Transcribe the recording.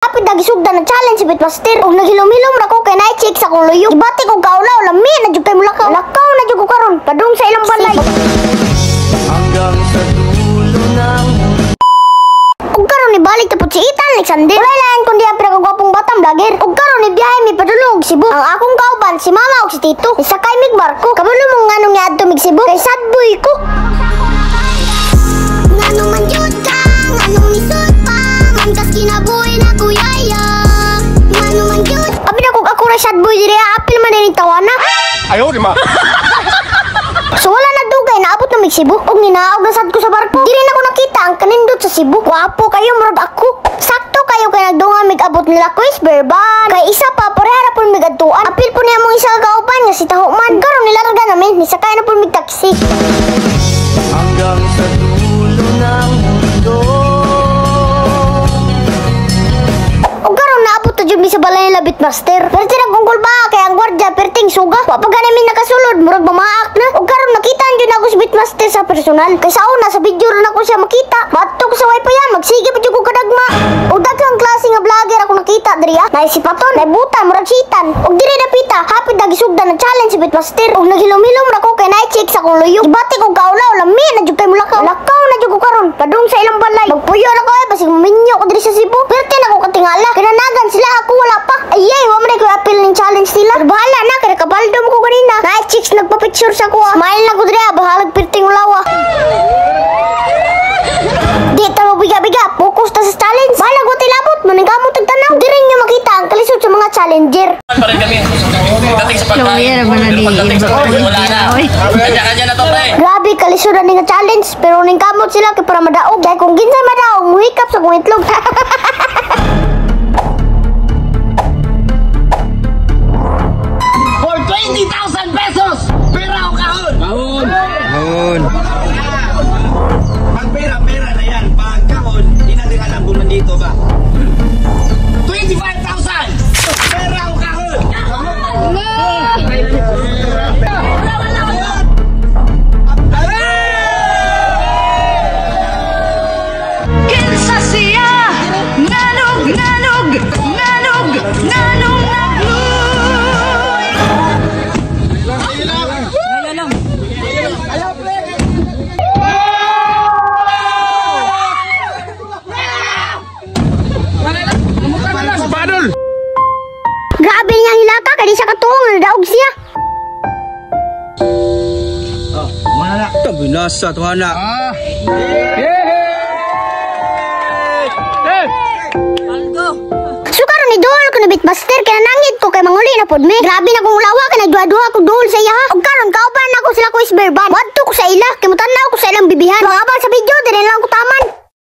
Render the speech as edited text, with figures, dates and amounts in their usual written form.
Kapit nagisugdan ng challenge si Bitmaster. Ug naghilom-hilom na ko kay na-check sa kong luyo. Gibati ko kaulaw, lami na jud kay mulakaw. Lakaw na jud ko karon, padung sa ilang balay. Hanggang sa dulo ng ug karon ni balik tapos si Ethan Alexander. Wala lang kundi ang pinakagwapong batang vlogger. Ug karon ni biyahe mi padulong Cebu. Ang akong kauban si Mama ug si Tito. Isakay mig barko. Kabalo mo nganong niadto mig Cebu kay sad boy ko. Nganong man jud ka, nganong nisod pa, man kas kinabuhi na kuyaya. Nganong man jud. Abi na kog ako ra sad boy diri apil man ni tawana. Ayaw, di ma. So wala na dugay, naabot na mig Cebu. Og ninaog na sad ko sa barko. Dili na ko nakita ang kanindot sa Cebu. Wapo kayo murag ako. Sakto kayo kay nagdunga mig abot nila quiz berban. Kay isa pa parehara pud mig adtuan. Apil po niya mong isa ka kauban nga si Tahuman. Karon nilarga namin, nisakay na pud mig taxi. Hanggang sa dulo ng mundo. Og karon naabot na jud mi sa balay nila Bitmaster. Pero tinagungkol ba kay ang gwardiya perting suga. Wa pa gani mi nakasulod, murag mamaak na. Og karon nakita jud ako si Bitmaster sa personal. Kay sa una sa video ron ako siya makita. Batok sa wifi ya, magsige pa jud ko kadagma. Og daghang klase nga vlogger ako nakita diri ha. Nay si Paton, nay buta murag sitan. Og diri dapita, hapit nagisugdan ng challenge si Bitmaster. Og naghilom-hilom na ko kay na-check sa kong luyo. Gibati ko kaulaw, lami na jud kay mulakaw. Lakaw na jud ko karon, padung sa ilang balay. Magpuyo na ko basig minyo ko diri sa Cebu. Pero ako katingala, kinanagan sila ako wala pa. Ayay, wa man ko appeal ning challenge nila. Pero bahala na, kaya kabaldom ko kanina. Na-chicks nagpa-picture sa ko. Smile na ko diri, bahalag pirting ulawa. Di ta mabiga-biga, focus ta sa challenge. Bahala ko tilabot, maningkamot ang tanaw. Di rin nyo makita ang kalisod sa mga challenger. Parin kami. Dating sa pagkain. Dating sa pagkain, wala na. Kanya-kanya na to, pre. Grabe, kalisod na nga challenge. Pero ningkamot sila kay para madaog. Dahil kung ginsay madaog, muhikap sa kong itlog. For 20,000 pesos! Pera o kahon? Kahon! Kahon! Pag pera na yan. Pag kahon, di natin alam kung nandito ba. 25,000! Pera o kahon? Kinsa siya? Nanog, nanog, nanog, nanog, Grabe niya hilata, kaya di siya katuong, nadaog siya. Mana nak? Tak binasa tu anak. So karon ni Dol ko na Bitmaster kaya nangit ko kay manguli na pod me. Grabe na kong lawa kay nagduha-duha ko Dol sa iya ha. Og karon kauban na ko sila ko isberban. Wadto ko sa ila, kay mutanaw ko sa ilang bibihan. Mga abang sa video